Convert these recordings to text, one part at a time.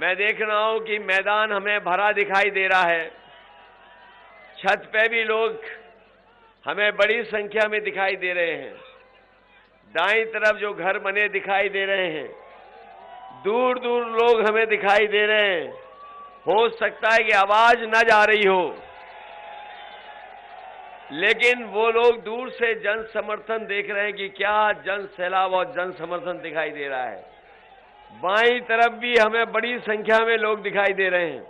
मैं देख रहा हूं कि मैदान हमें भरा दिखाई दे रहा है। छत पे भी लोग हमें बड़ी संख्या में दिखाई दे रहे हैं। दाईं तरफ जो घर बने दिखाई दे रहे हैं, दूर दूर लोग हमें दिखाई दे रहे हैं। हो सकता है कि आवाज न जा रही हो, लेकिन वो लोग दूर से जन समर्थन देख रहे हैं कि क्या जन सैलाब और जन समर्थन दिखाई दे रहा है। बाईं तरफ भी हमें बड़ी संख्या में लोग दिखाई दे रहे हैं।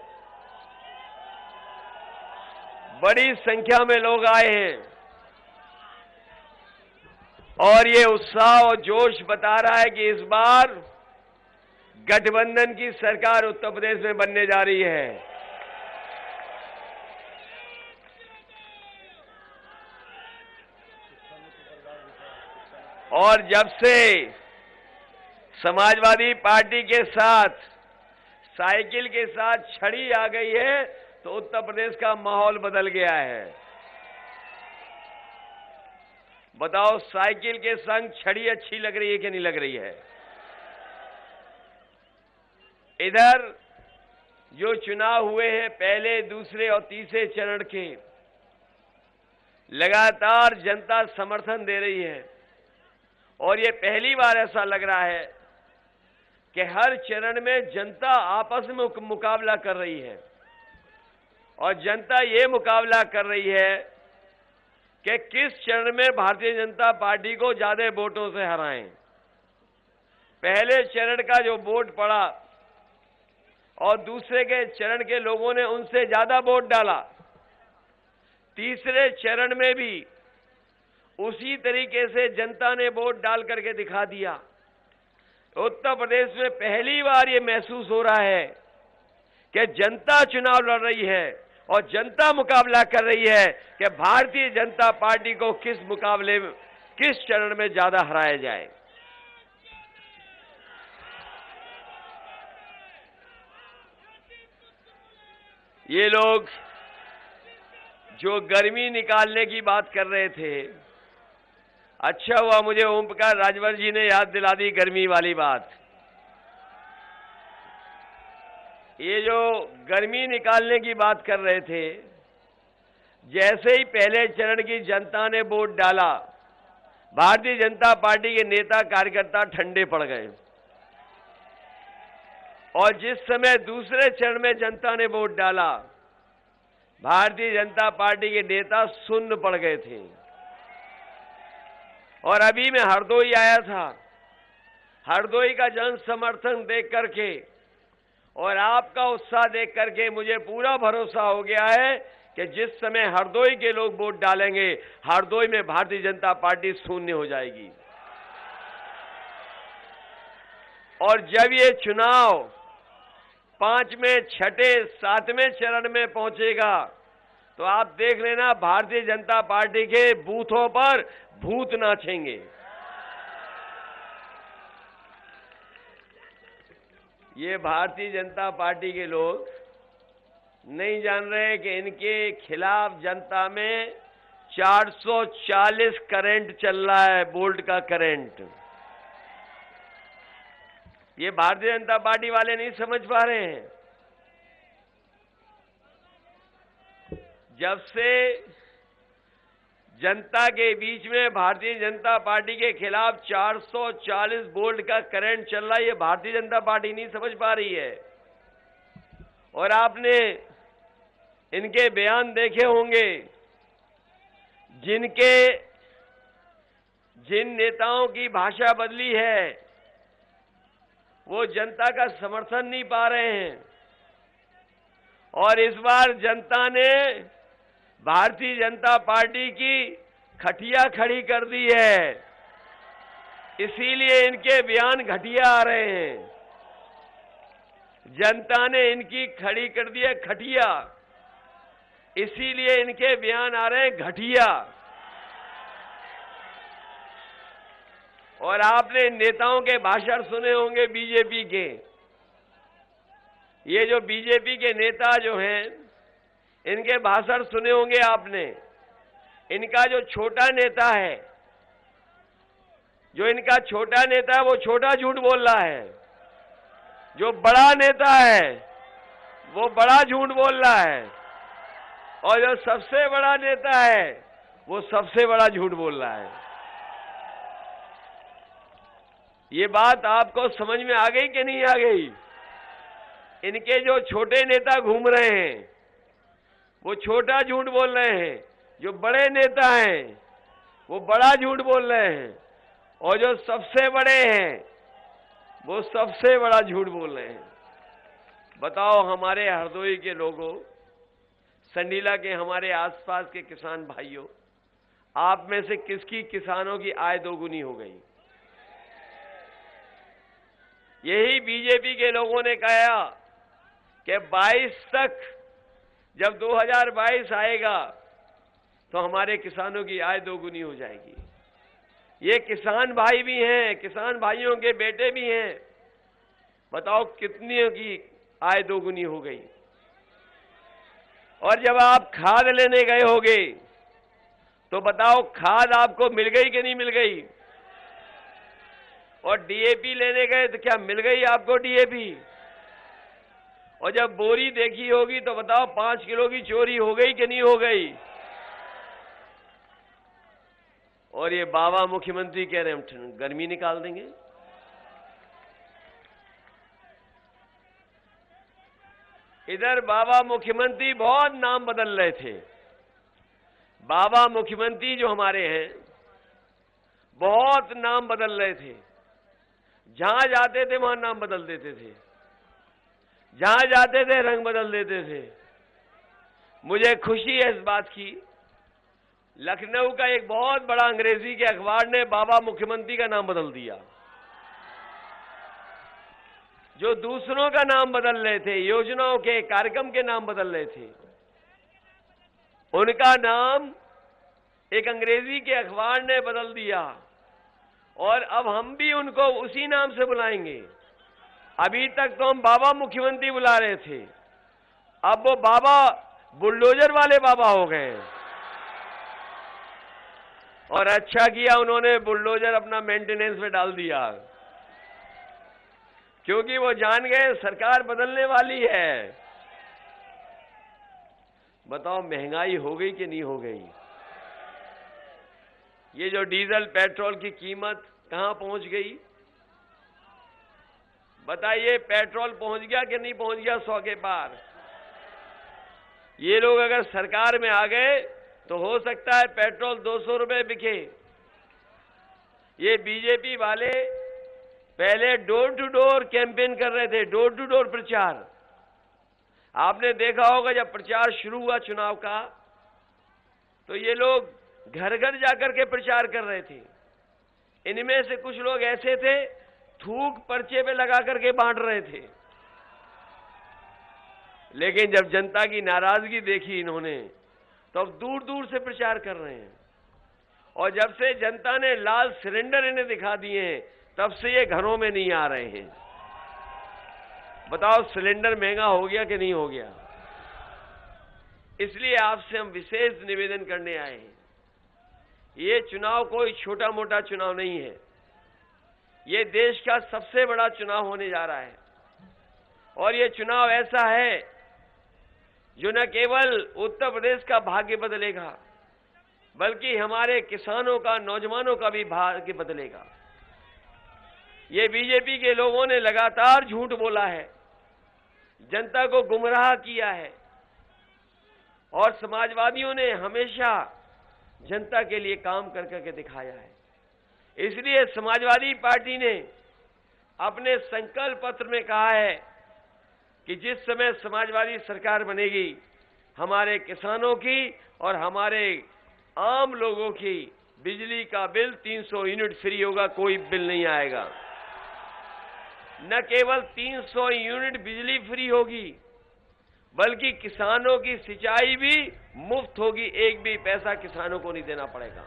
बड़ी संख्या में लोग आए हैं और ये उत्साह और जोश बता रहा है कि इस बार गठबंधन की सरकार उत्तर प्रदेश में बनने जा रही है। और जब से समाजवादी पार्टी के साथ साइकिल के साथ छड़ी आ गई है तो उत्तर प्रदेश का माहौल बदल गया है। बताओ, साइकिल के संग छड़ी अच्छी लग रही है कि नहीं लग रही है? इधर जो चुनाव हुए हैं पहले, दूसरे और तीसरे चरण के, लगातार जनता समर्थन दे रही है और ये पहली बार ऐसा लग रहा है कि हर चरण में जनता आपस में मुकाबला कर रही है और जनता ये मुकाबला कर रही है कि किस चरण में भारतीय जनता पार्टी को ज्यादा वोटों से हराएं। पहले चरण का जो वोट पड़ा और दूसरे के चरण के लोगों ने उनसे ज्यादा वोट डाला, तीसरे चरण में भी उसी तरीके से जनता ने वोट डाल करके दिखा दिया। उत्तर प्रदेश में पहली बार ये महसूस हो रहा है कि जनता चुनाव लड़ रही है और जनता मुकाबला कर रही है कि भारतीय जनता पार्टी को किस मुकाबले में, किस चरण में ज्यादा हराया जाए। ये लोग जो गर्मी निकालने की बात कर रहे थे, अच्छा हुआ मुझे ओम प्रकाश राजभर जी ने याद दिला दी गर्मी वाली बात। ये जो गर्मी निकालने की बात कर रहे थे, जैसे ही पहले चरण की जनता ने वोट डाला, भारतीय जनता पार्टी के नेता कार्यकर्ता ठंडे पड़ गए और जिस समय दूसरे चरण में जनता ने वोट डाला, भारतीय जनता पार्टी के नेता सुन्न पड़ गए थे। और अभी मैं हरदोई आया था, हरदोई का जन समर्थन देख करके और आपका उत्साह देख करके मुझे पूरा भरोसा हो गया है कि जिस समय हरदोई के लोग वोट डालेंगे, हरदोई में भारतीय जनता पार्टी शून्य हो जाएगी। और जब ये चुनाव 5वें, 6ठे, 7वें चरण में पहुंचेगा तो आप देख लेना, भारतीय जनता पार्टी के बूथों पर भूत नाचेंगे। ये भारतीय जनता पार्टी के लोग नहीं जान रहे कि इनके खिलाफ जनता में 440 करंट चल रहा है, वोल्ट का करंट। ये भारतीय जनता पार्टी वाले नहीं समझ पा रहे हैं। जब से जनता के बीच में भारतीय जनता पार्टी के खिलाफ 440 वोल्ट का करंट चल रहा है, ये भारतीय जनता पार्टी नहीं समझ पा रही है। और आपने इनके बयान देखे होंगे, जिन नेताओं की भाषा बदली है वो जनता का समर्थन नहीं पा रहे हैं। और इस बार जनता ने भारतीय जनता पार्टी की खटिया खड़ी कर दी है, इसीलिए इनके बयान घटिया आ रहे हैं। जनता ने इनकी खड़ी कर दी है खटिया, इसीलिए इनके बयान आ रहे हैं घटिया। और आपने नेताओं के भाषण सुने होंगे बीजेपी के। ये जो बीजेपी के नेता जो हैं, इनके भाषण सुने होंगे आपने। इनका जो छोटा नेता है, वो छोटा झूठ बोल रहा है। जो बड़ा नेता है वो बड़ा झूठ बोल रहा है, और जो सबसे बड़ा नेता है वो सबसे बड़ा झूठ बोल रहा है। ये बात आपको समझ में आ गई कि नहीं आ गई? इनके जो छोटे नेता घूम रहे हैं वो छोटा झूठ बोल रहे हैं, जो बड़े नेता हैं वो बड़ा झूठ बोल रहे हैं, और जो सबसे बड़े हैं वो सबसे बड़ा झूठ बोल रहे हैं। बताओ हमारे हरदोई के लोगों, संडीला के हमारे आसपास के किसान भाइयों, आप में से किसकी किसानों की आय दोगुनी हो गई? यही बीजेपी के लोगों ने कहा कि 22 तक जब 2022 आएगा तो हमारे किसानों की आय दोगुनी हो जाएगी। ये किसान भाई भी हैं, किसान भाइयों के बेटे भी हैं। बताओ कितनी की आय दोगुनी हो गई? और जब आप खाद लेने गए होगे तो बताओ खाद आपको मिल गई कि नहीं मिल गई? और डीएपी लेने गए तो क्या मिल गई आपको डीएपी? और जब बोरी देखी होगी तो बताओ 5 किलो की चोरी हो गई कि नहीं हो गई? और ये बाबा मुख्यमंत्री कह रहे हैं हम गर्मी निकाल देंगे। इधर बाबा मुख्यमंत्री बहुत नाम बदल रहे थे। बाबा मुख्यमंत्री जो हमारे हैं बहुत नाम बदल रहे थे, जहां जाते थे वहां नाम बदल देते थे, जहां जाते थे रंग बदल देते थे। मुझे खुशी है इस बात की, लखनऊ का एक बहुत बड़ा अंग्रेजी के अखबार ने बाबा मुख्यमंत्री का नाम बदल दिया। जो दूसरों का नाम बदल रहे थे, योजनाओं के कार्यक्रम के नाम बदल रहे थे, उनका नाम एक अंग्रेजी के अखबार ने बदल दिया, और अब हम भी उनको उसी नाम से बुलाएंगे। अभी तक तो हम बाबा मुख्यमंत्री बुला रहे थे, अब वो बाबा बुलडोजर वाले बाबा हो गए। और अच्छा किया उन्होंने बुलडोजर अपना मेंटेनेंस में डाल दिया, क्योंकि वो जान गए सरकार बदलने वाली है। बताओ महंगाई हो गई कि नहीं हो गई? ये जो डीजल पेट्रोल की कीमत कहां पहुंच गई? बताइए, पेट्रोल पहुंच गया कि नहीं पहुंच गया 100 के पार? ये लोग अगर सरकार में आ गए तो हो सकता है पेट्रोल 200 रुपए बिके। ये बीजेपी वाले पहले डोर टू डोर कैंपेन कर रहे थे, डोर टू डोर प्रचार। आपने देखा होगा जब प्रचार शुरू हुआ चुनाव का तो ये लोग घर घर जाकर के प्रचार कर रहे थे। इनमें से कुछ लोग ऐसे थे थूक पर्चे पे लगा करके बांट रहे थे, लेकिन जब जनता की नाराजगी देखी इन्होंने तो अब दूर दूर से प्रचार कर रहे हैं। और जब से जनता ने लाल सिलेंडर इन्हें दिखा दिए हैं तब से ये घरों में नहीं आ रहे हैं। बताओ सिलेंडर महंगा हो गया कि नहीं हो गया? इसलिए आपसे हम विशेष निवेदन करने आए हैं। ये चुनाव कोई छोटा मोटा चुनाव नहीं है, ये देश का सबसे बड़ा चुनाव होने जा रहा है। और ये चुनाव ऐसा है जो न केवल उत्तर प्रदेश का भाग्य बदलेगा बल्कि हमारे किसानों का, नौजवानों का भी भाग्य बदलेगा। ये बीजेपी के लोगों ने लगातार झूठ बोला है, जनता को गुमराह किया है, और समाजवादियों ने हमेशा जनता के लिए काम कर करके दिखाया है। इसलिए समाजवादी पार्टी ने अपने संकल्प पत्र में कहा है कि जिस समय समाजवादी सरकार बनेगी हमारे किसानों की और हमारे आम लोगों की बिजली का बिल 300 यूनिट फ्री होगा, कोई बिल नहीं आएगा। न केवल 300 यूनिट बिजली फ्री होगी बल्कि किसानों की सिंचाई भी मुफ्त होगी, एक भी पैसा किसानों को नहीं देना पड़ेगा।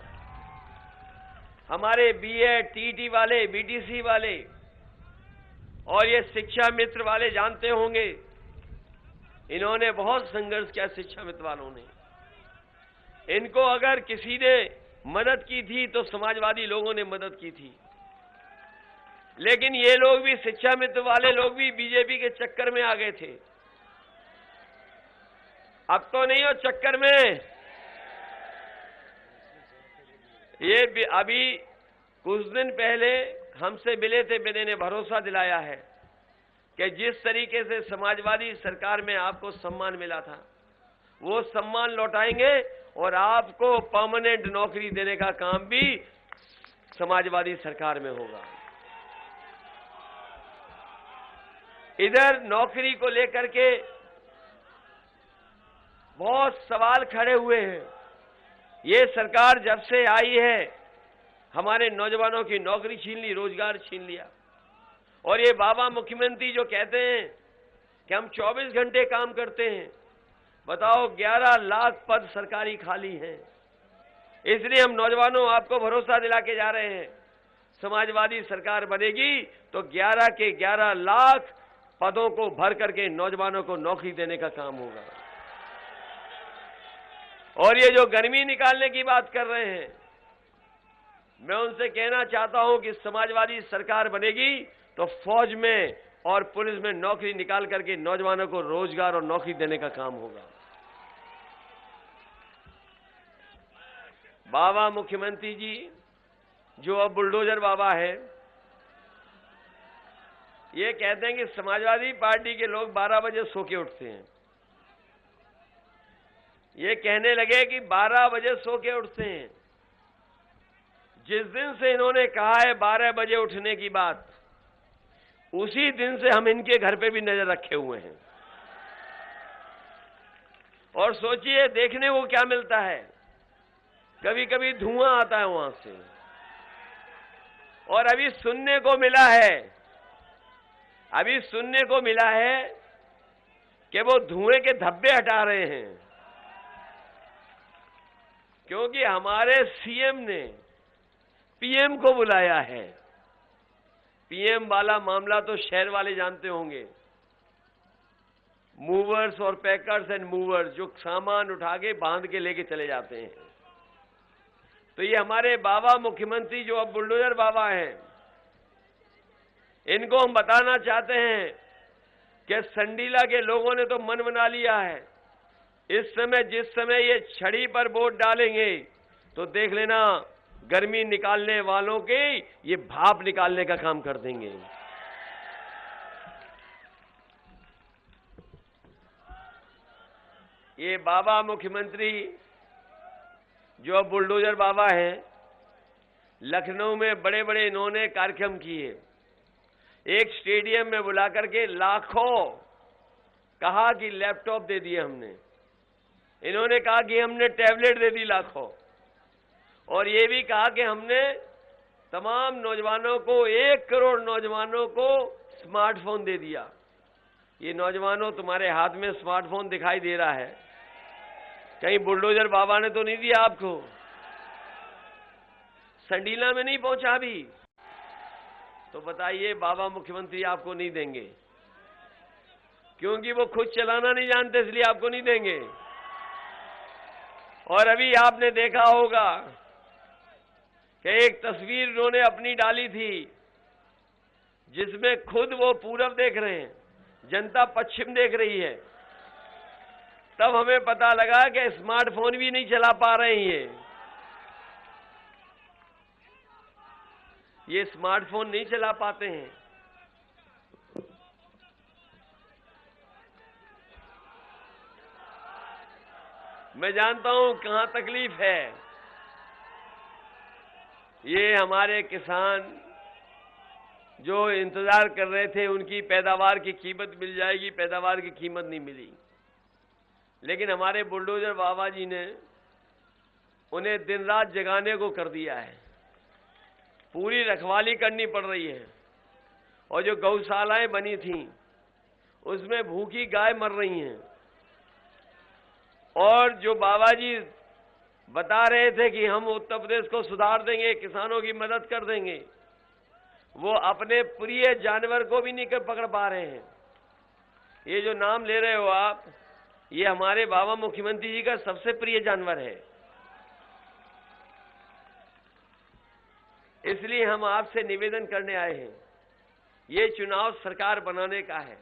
हमारे बीएड, टीटी वाले, बीटीसी वाले और ये शिक्षा मित्र वाले जानते होंगे, इन्होंने बहुत संघर्ष किया। शिक्षा मित्र वालों ने, इनको अगर किसी ने मदद की थी तो समाजवादी लोगों ने मदद की थी। लेकिन ये लोग भी, शिक्षा मित्र वाले लोग भी बीजेपी के चक्कर में आ गए थे। अब तो नहीं हो चक्कर में। ये अभी कुछ दिन पहले हमसे मिले थे, मैंने ने भरोसा दिलाया है कि जिस तरीके से समाजवादी सरकार में आपको सम्मान मिला था, वो सम्मान लौटाएंगे और आपको परमानेंट नौकरी देने का काम भी समाजवादी सरकार में होगा। इधर नौकरी को लेकर के बहुत सवाल खड़े हुए हैं। ये सरकार जब से आई है, हमारे नौजवानों की नौकरी छीन ली, रोजगार छीन लिया। और ये बाबा मुख्यमंत्री जो कहते हैं कि हम 24 घंटे काम करते हैं, बताओ 11 लाख पद सरकारी खाली हैं। इसलिए हम नौजवानों आपको भरोसा दिला के जा रहे हैं, समाजवादी सरकार बनेगी तो 11 के 11 लाख पदों को भर करके नौजवानों को नौकरी देने का काम होगा। और ये जो गर्मी निकालने की बात कर रहे हैं, मैं उनसे कहना चाहता हूं कि समाजवादी सरकार बनेगी तो फौज में और पुलिस में नौकरी निकाल करके नौजवानों को रोजगार और नौकरी देने का काम होगा। बाबा मुख्यमंत्री जी जो अब बुलडोजर बाबा है, ये कहते हैं कि समाजवादी पार्टी के लोग 12 बजे सो के उठते हैं। ये कहने लगे कि 12 बजे सो के उठते हैं। जिस दिन से इन्होंने कहा है 12 बजे उठने की बात, उसी दिन से हम इनके घर पे भी नजर रखे हुए हैं। और सोचिए देखने को क्या मिलता है, कभी कभी धुआं आता है वहां से। और अभी सुनने को मिला है कि वो धुएं के धब्बे हटा रहे हैं, क्योंकि हमारे सीएम ने पीएम को बुलाया है। पीएम वाला मामला तो शहर वाले जानते होंगे, मूवर्स और पैकर्स एंड मूवर्स, जो सामान उठा के बांध के लेके चले जाते हैं। तो ये हमारे बाबा मुख्यमंत्री जो अब बुलडोजर बाबा हैं, इनको हम बताना चाहते हैं कि संडीला के लोगों ने तो मन बना लिया है। इस समय जिस समय ये छड़ी पर वोट डालेंगे तो देख लेना, गर्मी निकालने वालों के ये भाप निकालने का काम कर देंगे। ये बाबा मुख्यमंत्री जो अब बुलडोजर बाबा हैं, लखनऊ में बड़े बड़े इन्होंने कार्यक्रम किए। एक स्टेडियम में बुला करके लाखों कहा कि लैपटॉप दे दिए हमने, इन्होंने कहा कि हमने टैबलेट दे दी लाखों, और ये भी कहा कि हमने तमाम नौजवानों को, 1 करोड़ नौजवानों को स्मार्टफोन दे दिया। ये नौजवानों, तुम्हारे हाथ में स्मार्टफोन दिखाई दे रहा है, कहीं बुलडोजर बाबा ने तो नहीं दिया आपको? संडीला में नहीं पहुंचा भी तो बताइए बाबा मुख्यमंत्री आपको नहीं देंगे, क्योंकि वो खुद चलाना नहीं जानते, इसलिए आपको नहीं देंगे। और अभी आपने देखा होगा कि एक तस्वीर उन्होंने अपनी डाली थी जिसमें खुद वो पूरब देख रहे हैं, जनता पश्चिम देख रही है। तब हमें पता लगा कि स्मार्टफोन भी नहीं चला पा रहे हैं। ये स्मार्टफोन नहीं चला पाते हैं। मैं जानता हूं कहां तकलीफ है। ये हमारे किसान जो इंतजार कर रहे थे, उनकी पैदावार की कीमत मिल जाएगी, पैदावार की कीमत नहीं मिली। लेकिन हमारे बुलडोजर बाबा जी ने उन्हें दिन रात जगाने को कर दिया है। पूरी रखवाली करनी पड़ रही है। और जो गौशालाएं बनी थीं, उसमें भूखी गाय मर रही हैं। और जो बाबा जी बता रहे थे कि हम उत्तर प्रदेश को सुधार देंगे, किसानों की मदद कर देंगे, वो अपने प्रिय जानवर को भी नहीं पकड़ पा रहे हैं। ये जो नाम ले रहे हो आप, ये हमारे बाबा मुख्यमंत्री जी का सबसे प्रिय जानवर है। इसलिए हम आपसे निवेदन करने आए हैं ये चुनाव सरकार बनाने का है।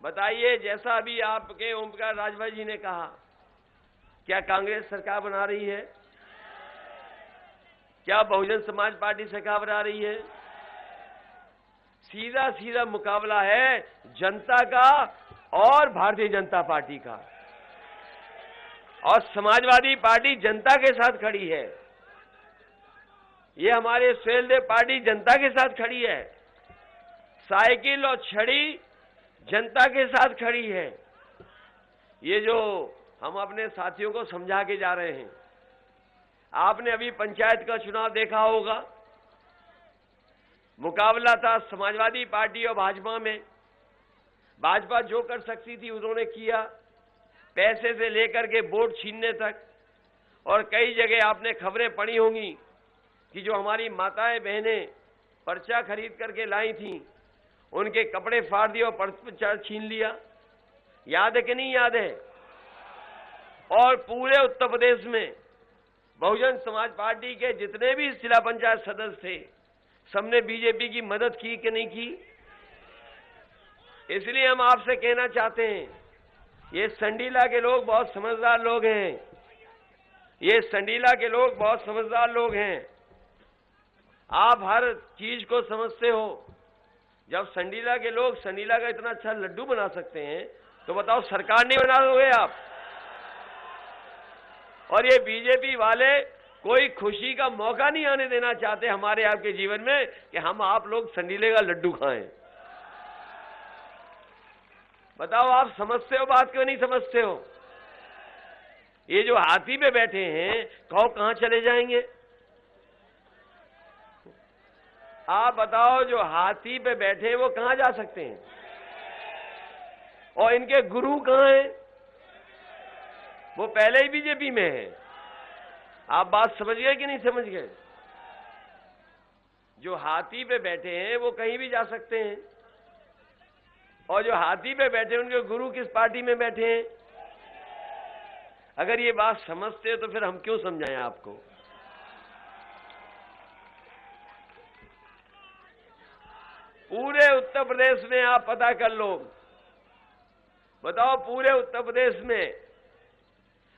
बताइए, जैसा अभी आपके ओम प्रकाश राजभर जी ने कहा, क्या कांग्रेस सरकार बना रही है? क्या बहुजन समाज पार्टी सरकार बना रही है? सीधा सीधा मुकाबला है जनता का और भारतीय जनता पार्टी का। और समाजवादी पार्टी जनता के साथ खड़ी है। ये हमारे सुहेलदेव पार्टी जनता के साथ खड़ी है। साइकिल और छड़ी जनता के साथ खड़ी है। ये जो हम अपने साथियों को समझा के जा रहे हैं, आपने अभी पंचायत का चुनाव देखा होगा, मुकाबला था समाजवादी पार्टी और भाजपा में। भाजपा जो कर सकती थी उन्होंने किया, पैसे से लेकर के वोट छीनने तक। और कई जगह आपने खबरें पढ़ी होंगी कि जो हमारी माताएं बहनें पर्चा खरीद करके लाई थीं, उनके कपड़े फाड़ दिए और पर्चा छीन लिया। याद है कि नहीं याद है? और पूरे उत्तर प्रदेश में बहुजन समाज पार्टी के जितने भी जिला पंचायत सदस्य थे, सबने बीजेपी की मदद की कि नहीं की? इसलिए हम आपसे कहना चाहते हैं, ये संडीला के लोग बहुत समझदार लोग हैं। ये संडीला के लोग बहुत समझदार लोग हैं। आप हर चीज को समझते हो। जब संडीला के लोग संडीला का इतना अच्छा लड्डू बना सकते हैं, तो बताओ सरकार नहीं बना दोगे आप? और ये बीजेपी वाले कोई खुशी का मौका नहीं आने देना चाहते हमारे आपके जीवन में कि हम आप लोग संडीले का लड्डू खाएं। बताओ, आप समझते हो बात क्यों नहीं समझते हो? ये जो हाथी पे बैठे हैं, कहां चले जाएंगे? आप बताओ, जो हाथी पे बैठे हैं वो कहां जा सकते हैं? और इनके गुरु कहां हैं? वो पहले ही बीजेपी में है। आप बात समझ गए कि नहीं समझ गए? जो हाथी पे बैठे हैं वो कहीं भी जा सकते हैं, और जो हाथी पे बैठे हैं उनके गुरु किस पार्टी में बैठे हैं? अगर ये बात समझते हो तो फिर हम क्यों समझाएं आपको? पूरे उत्तर प्रदेश में आप पता कर लो। बताओ, पूरे उत्तर प्रदेश में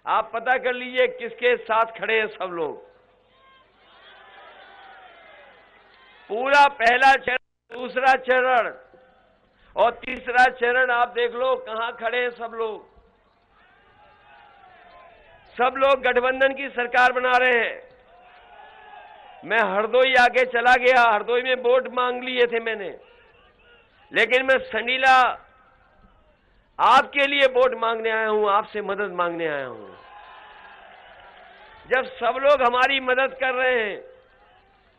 आप पता कर लीजिए किसके साथ खड़े हैं सब लोग। पूरा पहला चरण, दूसरा चरण और तीसरा चरण आप देख लो कहां खड़े हैं सब लोग। सब लोग गठबंधन की सरकार बना रहे हैं। मैं हरदोई आके चला गया, हरदोई में वोट मांग लिए थे मैंने, लेकिन मैं संडीला आपके लिए वोट मांगने आया हूं, आपसे मदद मांगने आया हूं। जब सब लोग हमारी मदद कर रहे हैं,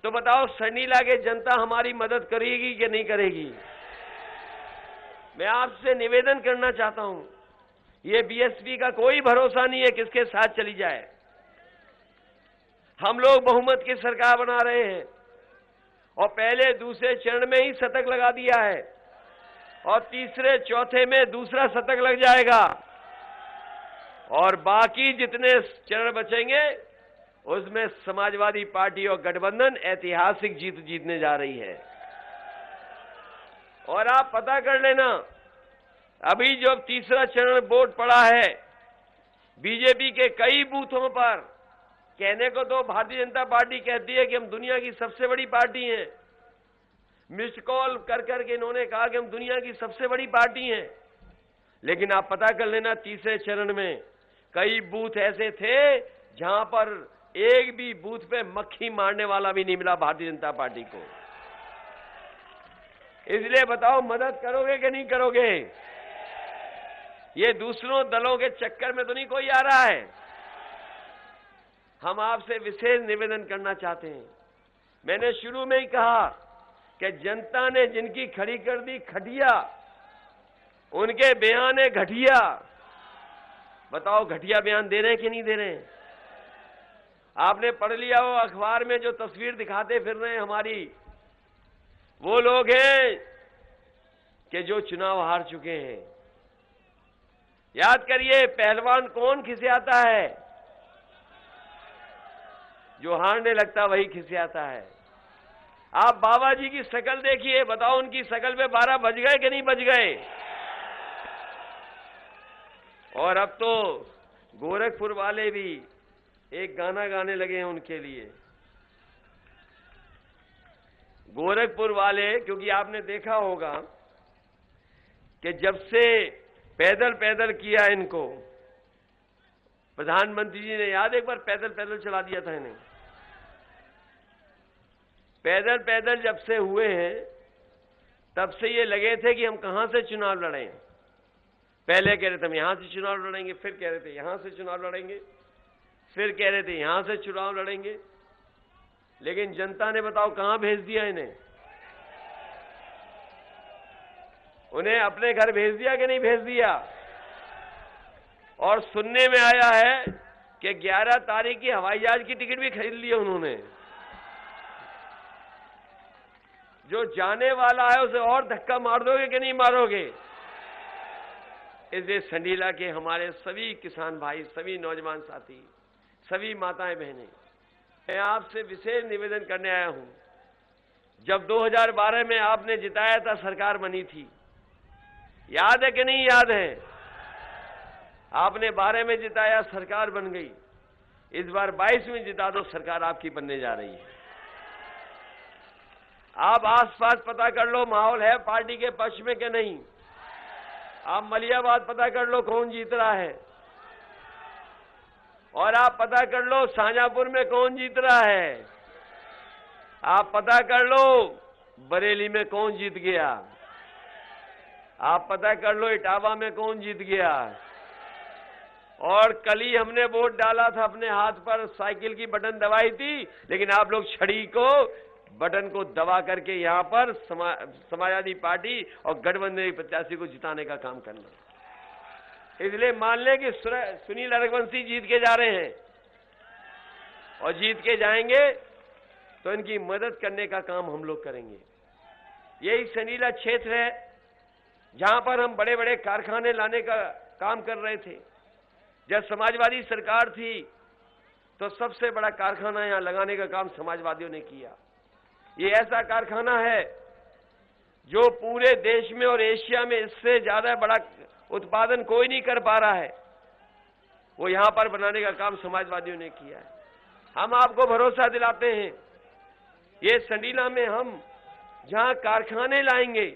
तो बताओ संडीला के जनता हमारी मदद करेगी कि नहीं करेगी? मैं आपसे निवेदन करना चाहता हूं, ये बीएसपी का कोई भरोसा नहीं है किसके साथ चली जाए। हम लोग बहुमत की सरकार बना रहे हैं और पहले दूसरे चरण में ही शतक लगा दिया है और तीसरे चौथे में दूसरा शतक लग जाएगा और बाकी जितने चरण बचेंगे उसमें समाजवादी पार्टी और गठबंधन ऐतिहासिक जीत जीतने जा रही है। और आप पता कर लेना, अभी जो तीसरा चरण वोट पड़ा है बीजेपी के कई बूथों पर, कहने को तो भारतीय जनता पार्टी कहती है कि हम दुनिया की सबसे बड़ी पार्टी हैं। मिस्ड कॉल कर करके इन्होंने कहा कि हम दुनिया की सबसे बड़ी पार्टी हैं, लेकिन आप पता कर लेना तीसरे चरण में कई बूथ ऐसे थे जहां पर एक भी बूथ पे मक्खी मारने वाला भी नहीं मिला भारतीय जनता पार्टी को। इसलिए बताओ, मदद करोगे कि नहीं करोगे? ये दूसरों दलों के चक्कर में तो नहीं कोई आ रहा है। हम आपसे विशेष निवेदन करना चाहते हैं। मैंने शुरू में ही कहा कि जनता ने जिनकी खड़ी कर दी खटिया, उनके बयान है घटिया। बताओ, घटिया बयान दे रहे हैं कि नहीं दे रहे हैं? आपने पढ़ लिया हो अखबार में जो तस्वीर दिखाते फिर रहे हैं हमारी, वो लोग हैं कि जो चुनाव हार चुके हैं। याद करिए, पहलवान कौन खिसियाता है? जो हारने लगता वही खिसियाता है। आप बाबा जी की शक्ल देखिए, बताओ उनकी शक्ल पे 12 बज गए कि नहीं बज गए? और अब तो गोरखपुर वाले भी एक गाना गाने लगे हैं उनके लिए। गोरखपुर वाले, क्योंकि आपने देखा होगा कि जब से पैदल पैदल किया इनको, प्रधानमंत्री जी ने याद एक बार पैदल पैदल चला दिया था इन्हें। पैदल पैदल जब से हुए हैं तब से ये लगे थे कि हम कहां से चुनाव लड़ें। पहले कह रहे थे हम यहां से चुनाव लड़ेंगे, फिर कह रहे थे यहां से चुनाव लड़ेंगे, फिर कह रहे थे यहां से चुनाव लड़ेंगे। लेकिन जनता ने बताओ कहां भेज दिया इन्हें? उन्हें अपने घर भेज दिया कि नहीं भेज दिया? और सुनने में आया है कि 11 तारीख की हवाई जहाज की टिकट भी खरीद ली है उन्होंने। जो जाने वाला है उसे और धक्का मार दोगे कि नहीं मारोगे? इसलिए संडीला के हमारे सभी किसान भाई, सभी नौजवान साथी, सभी माताएं बहनें, मैं आपसे विशेष निवेदन करने आया हूं। जब 2012 में आपने जिताया था, सरकार बनी थी, याद है कि नहीं याद है? आपने 12 में जिताया, सरकार बन गई। इस बार 22 में जिता दो, सरकार आपकी बनने जा रही है। आप आसपास पता कर लो माहौल है पार्टी के पक्ष में कि नहीं। आप मलियाबाद पता कर लो कौन जीत रहा है, और आप पता कर लो शाहजहांपुर में कौन जीत रहा है। आप पता कर लो बरेली में कौन जीत गया। आप पता कर लो इटावा में कौन जीत गया। और कल ही हमने वोट डाला था, अपने हाथ पर साइकिल की बटन दबाई थी, लेकिन आप लोग छड़ी को, बटन को दबा करके यहां पर समाजवादी पार्टी और गठबंधन प्रत्याशी को जिताने का काम करना। इसलिए मान लें कि सुनील रघुवंशी जीत के जा रहे हैं, और जीत के जाएंगे तो इनकी मदद करने का काम हम लोग करेंगे। यही संडीला क्षेत्र है जहां पर हम बड़े बड़े कारखाने लाने का काम कर रहे थे। जब समाजवादी सरकार थी तो सबसे बड़ा कारखाना यहां लगाने का काम समाजवादियों ने किया। ये ऐसा कारखाना है जो पूरे देश में और एशिया में इससे ज्यादा बड़ा उत्पादन कोई नहीं कर पा रहा है, वो यहां पर बनाने का काम समाजवादियों ने किया है। हम आपको भरोसा दिलाते हैं, ये संडीला में हम जहां कारखाने लाएंगे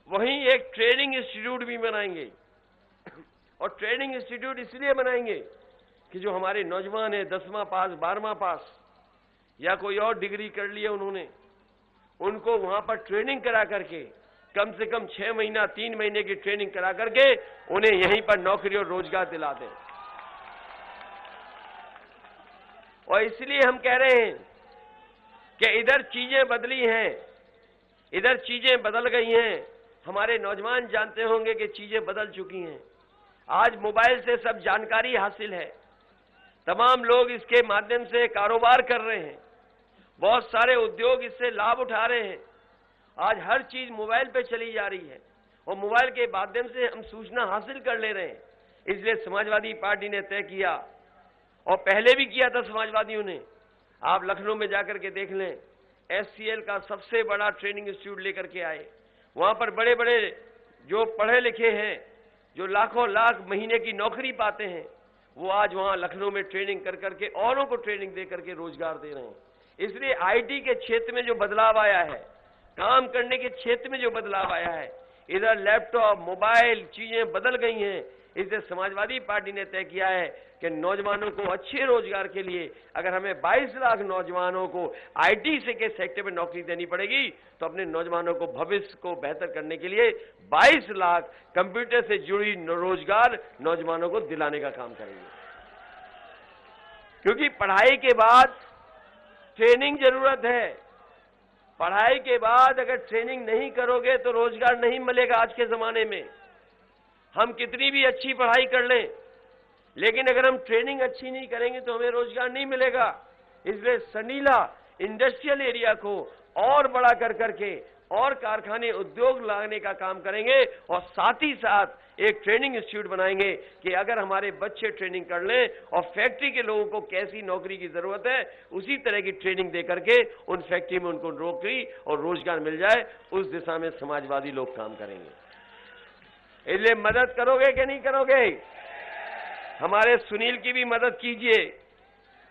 वहीं एक ट्रेनिंग इंस्टीट्यूट भी बनाएंगे। और ट्रेनिंग इंस्टीट्यूट इसलिए बनाएंगे कि जो हमारे नौजवान हैं 10वां पास, 12वां पास या कोई और डिग्री कर लिया उन्होंने, उनको वहां पर ट्रेनिंग करा करके, कम से कम 6 महीना 3 महीने की ट्रेनिंग करा करके उन्हें यहीं पर नौकरी और रोजगार दिला दें। और इसलिए हम कह रहे हैं कि इधर चीजें बदली हैं, इधर चीजें बदल गई हैं। हमारे नौजवान जानते होंगे कि चीजें बदल चुकी हैं। आज मोबाइल से सब जानकारी हासिल है, तमाम लोग इसके माध्यम से कारोबार कर रहे हैं, बहुत सारे उद्योग इससे लाभ उठा रहे हैं। आज हर चीज मोबाइल पे चली जा रही है और मोबाइल के माध्यम से हम सूचना हासिल कर ले रहे हैं। इसलिए समाजवादी पार्टी ने तय किया, और पहले भी किया था समाजवादियों ने, आप लखनऊ में जाकर के देख लें, एससीएल का सबसे बड़ा ट्रेनिंग इंस्टीट्यूट लेकर के आए। वहां पर बड़े बड़े जो पढ़े लिखे हैं, जो लाखों लाख महीने की नौकरी पाते हैं, वो आज वहां लखनऊ में ट्रेनिंग कर करके औरों को ट्रेनिंग दे करके रोजगार दे रहे हैं। इसलिए आईटी के क्षेत्र में जो बदलाव आया है, काम करने के क्षेत्र में जो बदलाव आया है, इधर लैपटॉप, मोबाइल, चीजें बदल गई हैं। इसलिए समाजवादी पार्टी ने तय किया है कि नौजवानों को अच्छे रोजगार के लिए अगर हमें 22 लाख नौजवानों को आईटी से के सेक्टर में नौकरी देनी पड़ेगी, तो अपने नौजवानों को भविष्य को बेहतर करने के लिए 22 लाख कंप्यूटर से जुड़ी रोजगार नौजवानों को दिलाने का काम करेंगे। क्योंकि पढ़ाई के बाद ट्रेनिंग जरूरत है। पढ़ाई के बाद अगर ट्रेनिंग नहीं करोगे तो रोजगार नहीं मिलेगा। आज के जमाने में हम कितनी भी अच्छी पढ़ाई कर लें, लेकिन अगर हम ट्रेनिंग अच्छी नहीं करेंगे तो हमें रोजगार नहीं मिलेगा। इसलिए संडीला इंडस्ट्रियल एरिया को और बड़ा कर करके और कारखाने उद्योग लाने का काम करेंगे और साथ ही साथ एक ट्रेनिंग इंस्टीट्यूट बनाएंगे कि अगर हमारे बच्चे ट्रेनिंग कर लें और फैक्ट्री के लोगों को कैसी नौकरी की जरूरत है उसी तरह की ट्रेनिंग दे करके उन फैक्ट्री में उनको नौकरी और रोजगार मिल जाए, उस दिशा में समाजवादी लोग काम करेंगे। इसलिए मदद करोगे कि नहीं करोगे? हमारे सुनील की भी मदद कीजिए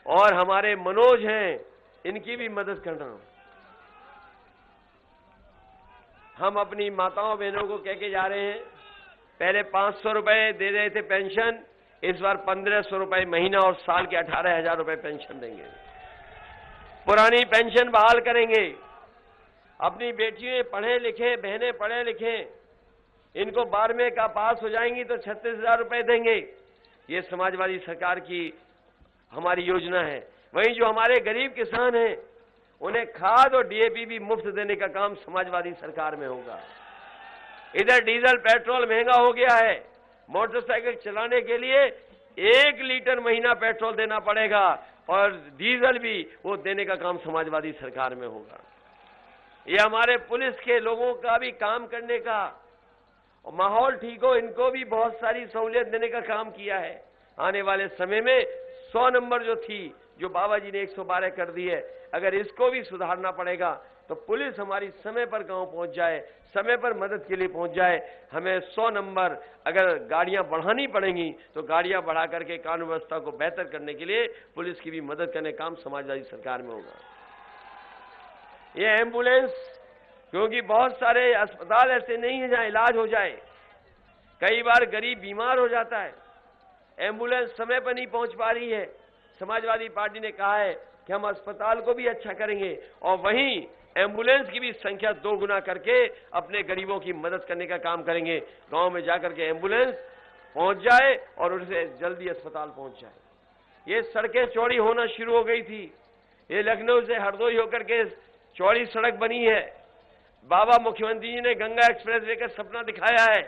और हमारे मनोज हैं इनकी भी मदद करना। हम अपनी माताओं बहनों को कह के जा रहे हैं, पहले 500 रुपए दे रहे थे पेंशन, इस बार 1500 रुपए महीना और साल के 18,000 रुपए पेंशन देंगे। पुरानी पेंशन बहाल करेंगे। अपनी बेटियां पढ़े लिखे, बहनें पढ़े लिखे, इनको 12वें का पास हो जाएंगी तो 36,000 रुपए देंगे। ये समाजवादी सरकार की हमारी योजना है। वहीं जो हमारे गरीब किसान हैं उन्हें खाद और डीएपी भी मुफ्त देने का काम समाजवादी सरकार में होगा। इधर डीजल पेट्रोल महंगा हो गया है, मोटरसाइकिल चलाने के लिए 1 लीटर महीना पेट्रोल देना पड़ेगा और डीजल भी वो देने का काम समाजवादी सरकार में होगा। ये हमारे पुलिस के लोगों का भी काम करने का और माहौल ठीक हो, इनको भी बहुत सारी सहूलियत देने का काम किया है। आने वाले समय में 100 नंबर जो थी, जो बाबा जी ने 112 कर दी है, अगर इसको भी सुधारना पड़ेगा तो पुलिस हमारी समय पर गांव पहुंच जाए, समय पर मदद के लिए पहुंच जाए। हमें 100 नंबर अगर गाड़ियां बढ़ानी पड़ेंगी तो गाड़ियां बढ़ा करके कानून व्यवस्था को बेहतर करने के लिए पुलिस की भी मदद करने का काम समाजवादी सरकार में होगा। ये एम्बुलेंस, क्योंकि बहुत सारे अस्पताल ऐसे नहीं है जहां इलाज हो जाए, कई बार गरीब बीमार हो जाता है, एम्बुलेंस समय पर नहीं पहुंच पा रही है। समाजवादी पार्टी ने कहा है कि हम अस्पताल को भी अच्छा करेंगे और वहीं एम्बुलेंस की भी संख्या 2 गुना करके अपने गरीबों की मदद करने का काम करेंगे। गांव में जाकर के एम्बुलेंस पहुंच जाए और उनसे जल्दी अस्पताल पहुंच जाए। ये सड़कें चौड़ी होना शुरू हो गई थी। ये लखनऊ से हरदोई होकर के चौड़ी सड़क बनी है। बाबा मुख्यमंत्री जी ने गंगा एक्सप्रेस लेकर सपना दिखाया है,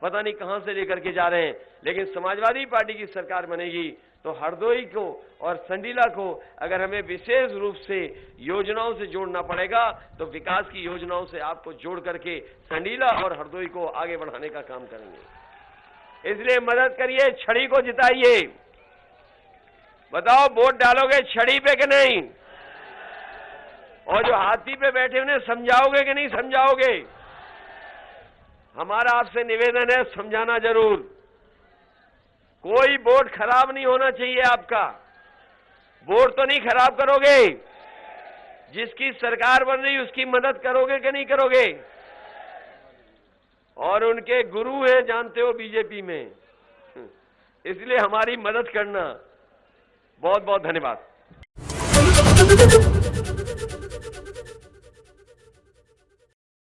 पता नहीं कहां से लेकर के जा रहे हैं, लेकिन समाजवादी पार्टी की सरकार बनेगी तो हरदोई को और संडीला को अगर हमें विशेष रूप से योजनाओं से जोड़ना पड़ेगा तो विकास की योजनाओं से आपको जोड़ करके संडीला और हरदोई को आगे बढ़ाने का काम करेंगे। इसलिए मदद करिए, छड़ी को जिताइए। बताओ वोट डालोगे छड़ी पे कि नहीं? और जो हाथी पे बैठे उन्हें समझाओगे कि नहीं समझाओगे? हमारा आपसे निवेदन है, समझाना जरूर। कोई वोट खराब नहीं होना चाहिए आपका। वोट तो नहीं खराब करोगे? जिसकी सरकार बन रही उसकी मदद करोगे कि नहीं करोगे? और उनके गुरु हैं जानते हो बीजेपी में, इसलिए हमारी मदद करना। बहुत बहुत धन्यवाद।